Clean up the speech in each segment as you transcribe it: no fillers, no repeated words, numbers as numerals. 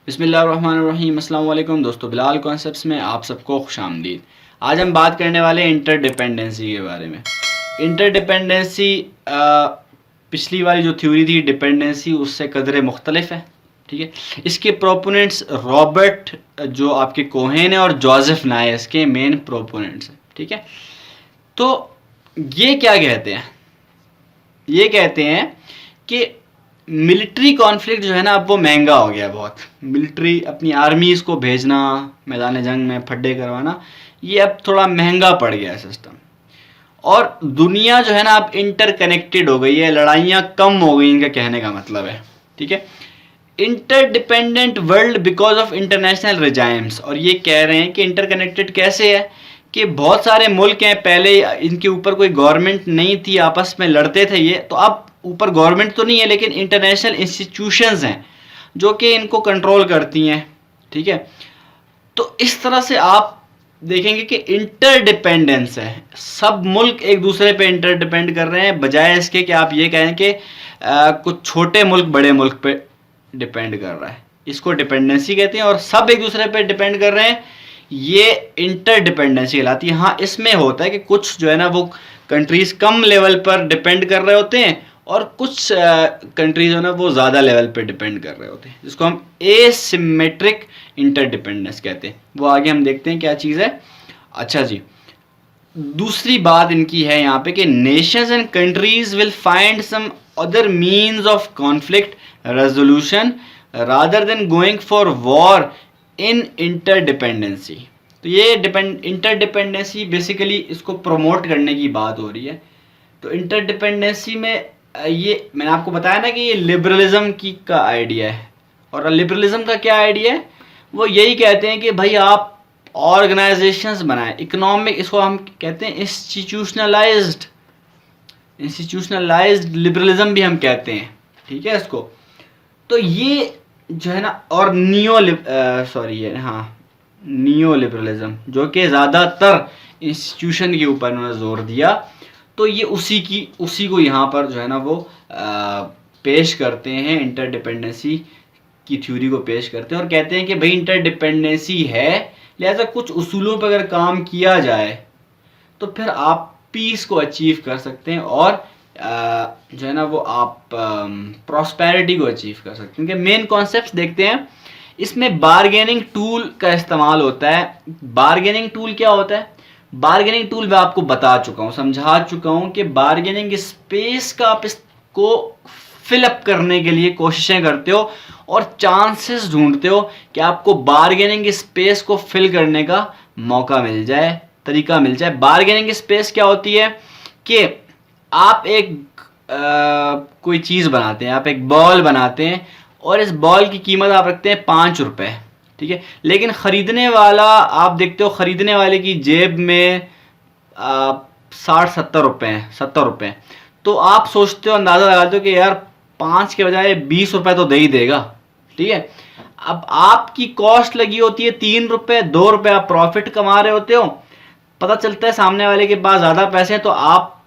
बिस्मिल्लाहिर्रहमानिर्रहीम। अस्सलाम वालेकुम दोस्तों, बिलाल कॉन्सेप्ट्स में आप सबको खुशामदीद। आज हम बात करने वाले हैं इंटरडिपेंडेंसी के बारे में। इंटरडिपेंडेंसी पिछली वाली जो थ्योरी थी डिपेंडेंसी उससे कदरे मुख्तलिफ है, ठीक है। इसके प्रोपोनेंट्स रॉबर्ट जो आपके कोहेन है और जोसेफ नायस के मेन प्रोपोनेंट्स हैं, ठीक है। तो ये क्या कहते हैं, ये कहते हैं कि मिलिट्री कॉन्फ्लिक्ट जो है ना अब वो महंगा हो गया बहुत। मिलिट्री अपनी आर्मीज को भेजना, मैदान जंग में फड्डे करवाना, ये अब थोड़ा महंगा पड़ गया है सिस्टम। और दुनिया जो है ना अब इंटरकनेक्टेड हो गई है, लड़ाइयाँ कम हो गई, इनका कहने का मतलब है, ठीक है। Interdependent world because of international regimes. और ये कह रहे हैं कि इंटरकनेक्टेड कैसे है कि बहुत सारे मुल्क हैं, पहले इनके ऊपर कोई गवर्नमेंट नहीं थी, आपस में लड़ते थे ये, तो अब ऊपर गवर्नमेंट तो नहीं है लेकिन इंटरनेशनल इंस्टीट्यूशंस हैं जो कि इनको कंट्रोल करती हैं, ठीक है। तो इस तरह से आप देखेंगे कि इंटरडिपेंडेंस है, सब मुल्क एक दूसरे पे इंटरडिपेंड कर रहे हैं, बजाय इसके कि आप ये कहें कि कुछ छोटे मुल्क बड़े मुल्क पे डिपेंड कर रहा है। इसको डिपेंडेंसी कहते हैं। और सब एक दूसरे पे डिपेंड कर रहे हैं, ये इंटरडिपेंडेंसी कहलाती है। हाँ, इसमें होता है कि कुछ जो है ना वो कंट्रीज कम लेवल पर डिपेंड कर रहे होते हैं और कुछ कंट्रीज जो है ना वो ज़्यादा लेवल पे डिपेंड कर रहे होते हैं, जिसको हम एसिमेट्रिक इंटरडिपेंडेंस कहते हैं। वो आगे हम देखते हैं क्या चीज़ है। अच्छा जी, दूसरी बात इनकी है यहाँ पे कि nations and countries will find some other means of conflict resolution rather than going for war in interdependency. तो ये इंटरडिपेंडेंसी बेसिकली इसको प्रमोट करने की बात हो रही है। तो इंटरडिपेंडेंसी में ये मैंने आपको बताया ना कि ये लिबरलिज्म की का आइडिया है। और लिबरलिज्म का क्या आइडिया है, वो यही कहते हैं कि भाई आप ऑर्गेनाइजेशंस बनाएं, इकोनॉमिक, इसको हम कहते हैं इंस्टीट्यूशनलाइज्ड लिबरलिज्म भी हम कहते हैं, ठीक है इसको। तो ये जो है ना, और नियो लिबरलिज्म जो कि ज़्यादातर इंस्टीट्यूशन के ऊपर उन्होंने जोर दिया। तो ये उसी को यहाँ पर जो है ना वो पेश करते हैं, इंटरडिपेंडेंसी की थ्योरी को पेश करते हैं और कहते हैं कि भाई इंटरडिपेंडेंसी है, लिहाजा कुछ उसूलों पर अगर काम किया जाए तो फिर आप पीस को अचीव कर सकते हैं और जो है ना वो आप प्रॉस्पेरिटी को अचीव कर सकते हैं। मेन कॉन्सेप्ट्स देखते हैं। इसमें बार्गेनिंग टूल का इस्तेमाल होता है। बार्गेनिंग टूल क्या होता है? बार्गेनिंग टूल मैं आपको बता चुका हूँ, समझा चुका हूँ कि बार्गेनिंग स्पेस का आप इसको फिलअप करने के लिए कोशिशें करते हो और चांसेस ढूंढते हो कि आपको बार्गेनिंग स्पेस को फिल करने का मौका मिल जाए, तरीका मिल जाए। बार्गेनिंग स्पेस क्या होती है कि आप एक कोई चीज़ बनाते हैं, आप एक बॉल बनाते हैं और इस बॉल की कीमत आप रखते हैं 5 रुपये, ठीक है। लेकिन ख़रीदने वाला, आप देखते हो ख़रीदने वाले की जेब में 60-70 रुपये हैं, 70 रुपये। तो आप सोचते हो, अंदाज़ा लगाते हो कि यार 5 के बजाय 20 रुपये तो दे ही देगा, ठीक है। अब आपकी कॉस्ट लगी होती है 3 रुपये, 2 रुपये आप प्रॉफिट कमा रहे होते हो। पता चलता है सामने वाले के पास ज़्यादा पैसे हैं तो आप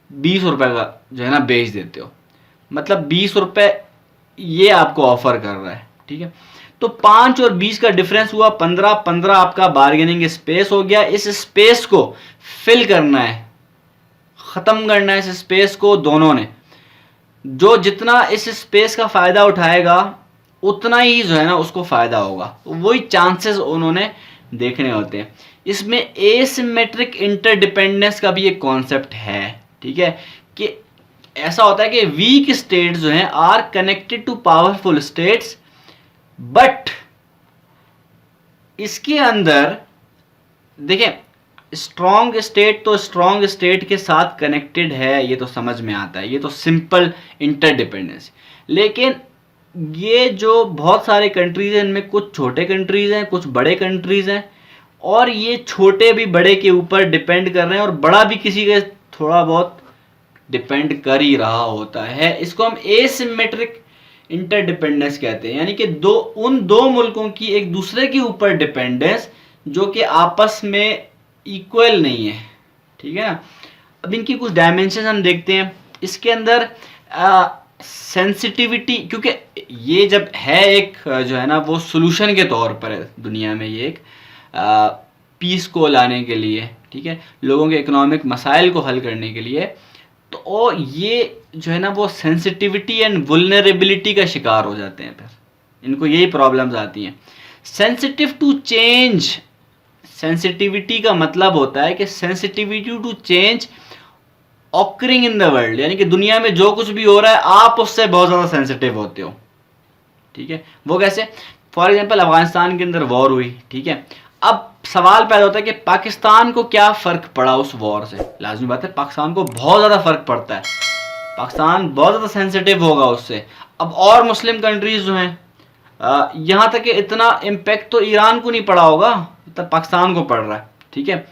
20 रुपये का जो है ना बेच देते हो। मतलब 20 रुपये ये आपको ऑफर कर रहा है, ठीक है। तो 5 और 20 का डिफरेंस हुआ 15। 15 आपका बार्गेनिंग स्पेस हो गया। इस स्पेस को फिल करना है, ख़त्म करना है इस स्पेस को दोनों ने। जो जितना इस स्पेस का फ़ायदा उठाएगा उतना ही जो है ना उसको फ़ायदा होगा। वही चांसेस उन्होंने देखने होते हैं। इसमें एसिमेट्रिक इंटरडिपेंडेंस का भी एक कॉन्सेप्ट है, ठीक है, कि ऐसा होता है कि वीक स्टेट्स जो हैं are connected to powerful states, but इसके अंदर देखें, स्ट्रॉन्ग स्टेट तो स्ट्रॉन्ग स्टेट के साथ कनेक्टेड है, ये तो समझ में आता है, ये तो सिंपल इंटरडिपेंडेंस। लेकिन ये जो बहुत सारे कंट्रीज हैं, इनमें कुछ छोटे कंट्रीज हैं, कुछ बड़े कंट्रीज हैं, और ये छोटे भी बड़े के ऊपर डिपेंड कर रहे हैं और बड़ा भी किसी के थोड़ा बहुत डिपेंड कर ही रहा होता है। इसको हम एसिमेट्रिक इंटरडिपेंडेंस कहते हैं, यानी कि उन दो मुल्कों की एक दूसरे के ऊपर डिपेंडेंस जो कि आपस में इक्वल नहीं है, ठीक है ना। अब इनकी कुछ डायमेंशन हम देखते हैं। इसके अंदर सेंसिटिविटी, क्योंकि ये जब है एक जो है ना वो सोल्यूशन के तौर पर है दुनिया में, ये एक पीस को लाने के लिए, ठीक है, लोगों के इकोनॉमिक मसाइल को हल करने के लिए, तो ये जो है ना वो सेंसिटिविटी एंड वुल्नरेबिलिटी का शिकार हो जाते हैं, फिर इनको यही प्रॉब्लम्स आती हैं। सेंसिटिव टू चेंज, सेंसिटिविटी का मतलब होता है कि sensitivity to change occurring in the world, यानी कि दुनिया में जो कुछ भी हो रहा है आप उससे बहुत ज़्यादा सेंसिटिव होते हो, ठीक है। वो कैसे? फॉर एग्जांपल अफगानिस्तान के अंदर वॉर हुई, ठीक है, अब सवाल पैदा होता है कि पाकिस्तान को क्या फ़र्क पड़ा उस वॉर से। लाजमी बात है पाकिस्तान को बहुत ज़्यादा फ़र्क पड़ता है, पाकिस्तान बहुत ज़्यादा सेंसिटिव होगा उससे। अब और मुस्लिम कंट्रीज़ जो हैं, यहाँ तक कि इतना इम्पेक्ट तो ईरान को नहीं पड़ा होगा, तब पाकिस्तान को पड़ रहा है, ठीक है।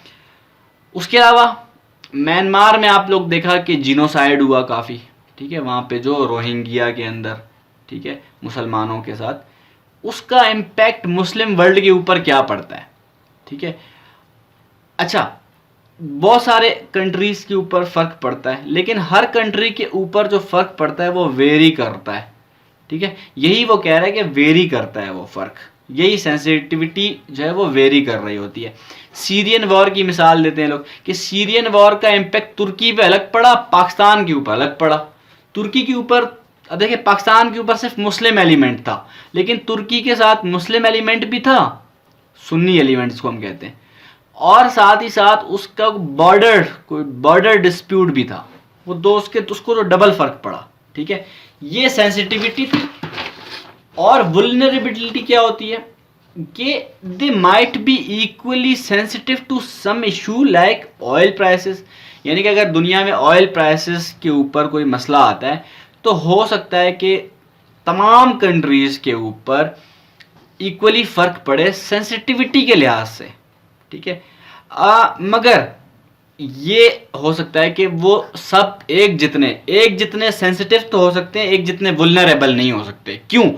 उसके अलावा म्यांमार में आप लोग देखा कि जीनोसाइड हुआ काफ़ी, ठीक है, वहाँ पे जो रोहिंग्या के अंदर, ठीक है, मुसलमानों के साथ, उसका इम्पैक्ट मुस्लिम वर्ल्ड के ऊपर क्या पड़ता है, ठीक है। अच्छा, बहुत सारे कंट्रीज़ के ऊपर फ़र्क पड़ता है, लेकिन हर कंट्री के ऊपर जो फ़र्क पड़ता है वो वेरी करता है, ठीक है। यही वो कह रहा है कि वेरी करता है वो फ़र्क, यही सेंसिटिविटी जो है वो वेरी कर रही होती है। सीरियन वॉर की मिसाल देते हैं लोग कि सीरियन वॉर का इम्पैक्ट तुर्की पे अलग पड़ा, पाकिस्तान के ऊपर अलग पड़ा। तुर्की के ऊपर देखिए, पाकिस्तान के ऊपर सिर्फ मुस्लिम एलिमेंट था, लेकिन तुर्की के साथ मुस्लिम एलिमेंट भी था, सुन्नी एलिमेंट जिसको हम कहते हैं, और साथ ही साथ उसका कोई बॉर्डर डिस्प्यूट भी था, वो दो उसको तो डबल फर्क पड़ा, ठीक है। ये सेंसिटिविटी थी। और वुल्नरेबिलिटी क्या होती है कि they might be equally sensitive to some issue like oil prices, यानी कि अगर दुनिया में ऑयल प्राइसेस के ऊपर कोई मसला आता है तो हो सकता है कि तमाम कंट्रीज़ के ऊपर इक्वली फ़र्क पड़े सेंसिटिविटी के लिहाज से, ठीक है। मगर ये हो सकता है कि वो सब एक जितने सेंसिटिव तो हो सकते हैं, एक जितने वुल्नरेबल नहीं हो सकते। क्यों?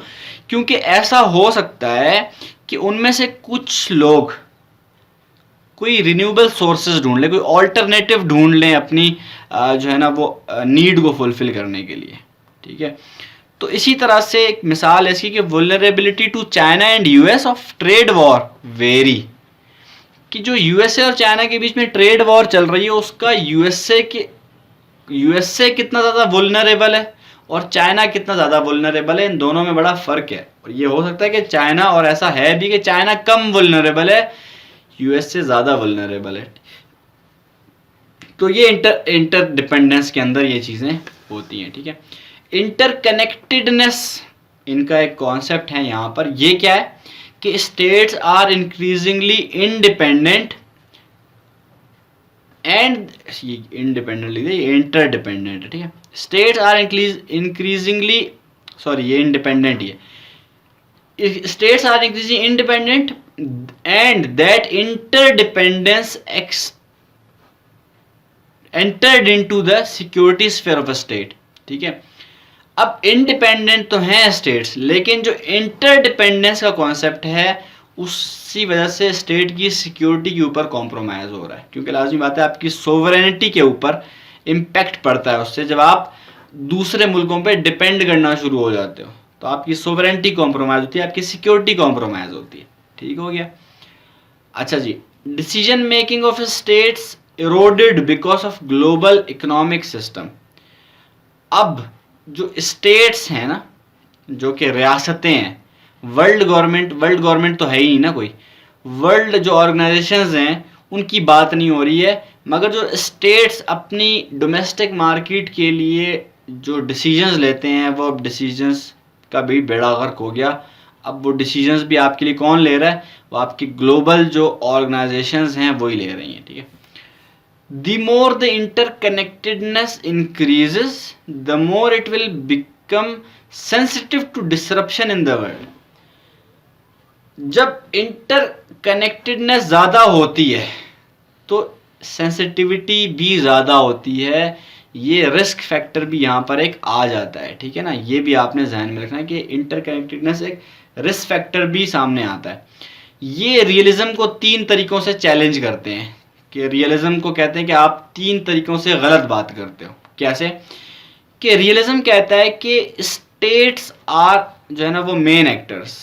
क्योंकि ऐसा हो सकता है कि उनमें से कुछ लोग कोई रिन्यूएबल सोर्सेज ढूंढ लें, कोई ऑल्टरनेटिव ढूंढ लें अपनी जो है ना वो नीड को फुलफिल करने के लिए, ठीक है। तो इसी तरह से एक मिसाल है इसकी कि vulnerability to China and US of trade war very, कि जो यूएसए और चाइना के बीच में ट्रेड वॉर चल रही है उसका यूएसए कितना ज़्यादा वुल्नरेबल है और चाइना कितना ज़्यादा वुल्नरेबल है, इन दोनों में बड़ा फ़र्क है। और ये हो सकता है कि चाइना, और ऐसा है भी कि चाइना कम वुल्नरेबल है, यूएस से ज़्यादा वुल्नरेबल है। तो ये इंटर डिपेंडेंस के अंदर ये चीज़ें होती हैं, ठीक है। इंटरकनेक्टेडनेस इनका एक कॉन्सेप्ट है यहाँ पर। ये क्या है कि states are increasingly independent and interdependent, ठीक है। स्टेट्स आर इंक्रीजिंगली, सॉरी ये इंडिपेंडेंट ही है, states are increasing independent and that interdependence entered into the security sphere of a state, ठीक है। अब इंडिपेंडेंट तो हैं स्टेट्स, लेकिन जो इंटरडिपेंडेंस का कॉन्सेप्ट है उसी वजह से स्टेट की सिक्योरिटी के ऊपर कॉम्प्रोमाइज़ हो रहा है, क्योंकि लाजमी बात है आपकी सोवरेनिटी के ऊपर इम्पैक्ट पड़ता है उससे। जब आप दूसरे मुल्कों पे डिपेंड करना शुरू हो जाते हो तो आपकी सोवरेनिटी कॉम्प्रोमाइज़ होती है, आपकी सिक्योरिटी कॉम्प्रोमाइज़ होती है, ठीक हो गया। अच्छा जी, decision making of states eroded because of global economic system. अब जो स्टेट्स हैं ना, जो कि रियासतें हैं, वर्ल्ड गवर्नमेंट तो है ही नहीं ना कोई, वर्ल्ड जो ऑर्गेनाइजेशंस हैं उनकी बात नहीं हो रही है, मगर जो स्टेट्स अपनी डोमेस्टिक मार्केट के लिए जो डिसीजंस लेते हैं वो अब डिसीजंस का भी बेड़ा गर्क हो गया। अब वो डिसीजंस भी आपके लिए कौन ले रहा है? वो आपकी ग्लोबल जो ऑर्गेनाइजेशंस हैं वही ले रही हैं, ठीक है। The more the interconnectedness increases, the more it will become sensitive to disruption in the world. जब इंटरकनेक्टेडनेस ज़्यादा होती है तो सेंसिटिविटी भी ज़्यादा होती है, ये रिस्क फैक्टर भी यहाँ पर एक आ जाता है, ठीक है ना। ये भी आपने ध्यान में रखना है कि इंटरकनेक्टेडनेस एक रिस्क फैक्टर भी सामने आता है। ये रियलिज्म को 3 तरीक़ों से चैलेंज करते हैं, कि रियलिज्म को कहते हैं कि आप 3 तरीक़ों से गलत बात करते हो। कैसे? कि रियलिज्म कहता है कि स्टेट्स आर जो है ना वो मेन एक्टर्स,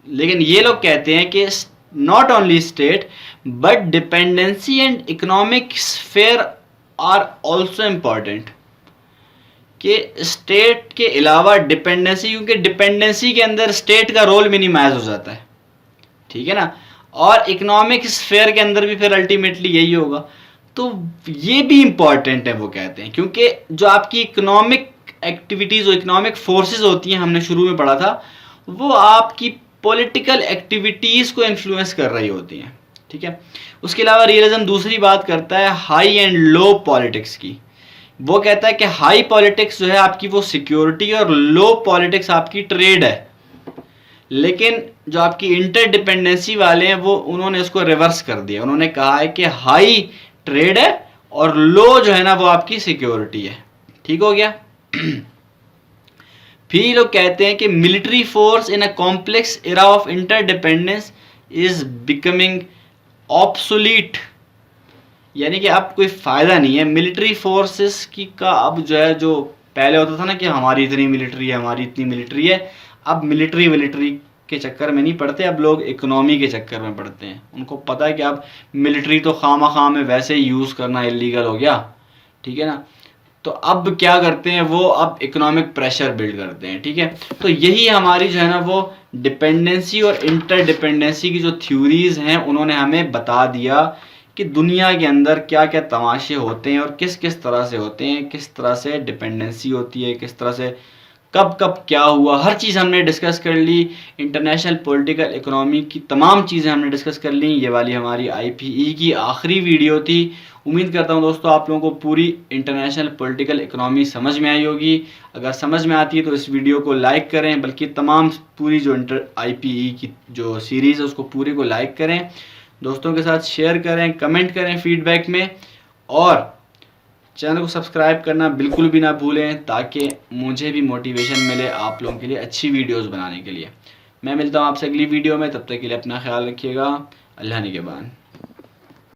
लेकिन ये लोग कहते हैं कि not only state but dependency and economic sphere are also important, कि स्टेट के अलावा डिपेंडेंसी, क्योंकि डिपेंडेंसी के अंदर स्टेट का रोल मिनिमाइज हो जाता है, ठीक है ना, और इकोनॉमिक स्फेयर के अंदर भी फिर अल्टीमेटली यही होगा। तो ये भी इम्पॉर्टेंट है वो कहते हैं, क्योंकि जो आपकी इकोनॉमिक एक्टिविटीज़ और इकोनॉमिक फोर्सेस होती हैं, हमने शुरू में पढ़ा था, वो आपकी पॉलिटिकल एक्टिविटीज़ को इन्फ्लुएंस कर रही होती हैं, ठीक है। उसके अलावा रियलिज्म दूसरी बात करता है हाई एंड लो पॉलिटिक्स की। वो कहता है कि हाई पॉलिटिक्स जो है आपकी वो सिक्योरिटी और लो पॉलिटिक्स आपकी ट्रेड है, लेकिन जो आपकी इंटरडिपेंडेंसी वाले हैं वो उन्होंने इसको रिवर्स कर दिया। उन्होंने कहा है कि हाई ट्रेड है और लो जो है ना वो आपकी सिक्योरिटी है, ठीक हो गया। फिर लोग कहते हैं कि military force in a complex era of interdependence is becoming obsolete, यानी कि अब कोई फ़ायदा नहीं है मिलिट्री फोर्सेस की का। अब जो है, जो पहले होता था ना कि हमारी इतनी मिलिट्री है, हमारी इतनी मिलिट्री है, अब मिलिट्री के चक्कर में नहीं पड़ते, अब लोग इकोनॉमी के चक्कर में पड़ते हैं। उनको पता है कि अब मिलिट्री तो खामा में वैसे ही यूज़ करना इलीगल हो गया, ठीक है ना, तो अब क्या करते हैं वो, अब इकोनॉमिक प्रेशर बिल्ड करते हैं, ठीक है। तो यही हमारी जो है ना वो डिपेंडेंसी और इंटरडिपेंडेंसी की जो थ्योरीज हैं उन्होंने हमें बता दिया कि दुनिया के अंदर क्या क्या तमाशे होते हैं और किस किस तरह से होते हैं, किस तरह से डिपेंडेंसी होती है, किस तरह से कब कब क्या हुआ, हर चीज़ हमने डिस्कस कर ली। इंटरनेशनल पॉलिटिकल इकोनॉमी की तमाम चीज़ें हमने डिस्कस कर ली। ये वाली हमारी IPE की आखिरी वीडियो थी। उम्मीद करता हूँ दोस्तों आप लोगों को पूरी इंटरनेशनल पॉलिटिकल इकोनॉमी समझ में आई होगी। अगर समझ में आती है तो इस वीडियो को लाइक करें, बल्कि तमाम पूरी जो IPE की जो सीरीज़ है उसको पूरी को लाइक करें, दोस्तों के साथ शेयर करें, कमेंट करें फीडबैक में, और चैनल को सब्सक्राइब करना बिल्कुल भी ना भूलें ताकि मुझे भी मोटिवेशन मिले आप लोगों के लिए अच्छी वीडियोस बनाने के लिए। मैं मिलता हूँ आपसे अगली वीडियो में, तब तक के लिए अपना ख्याल रखिएगा। अल्लाह निगहबान।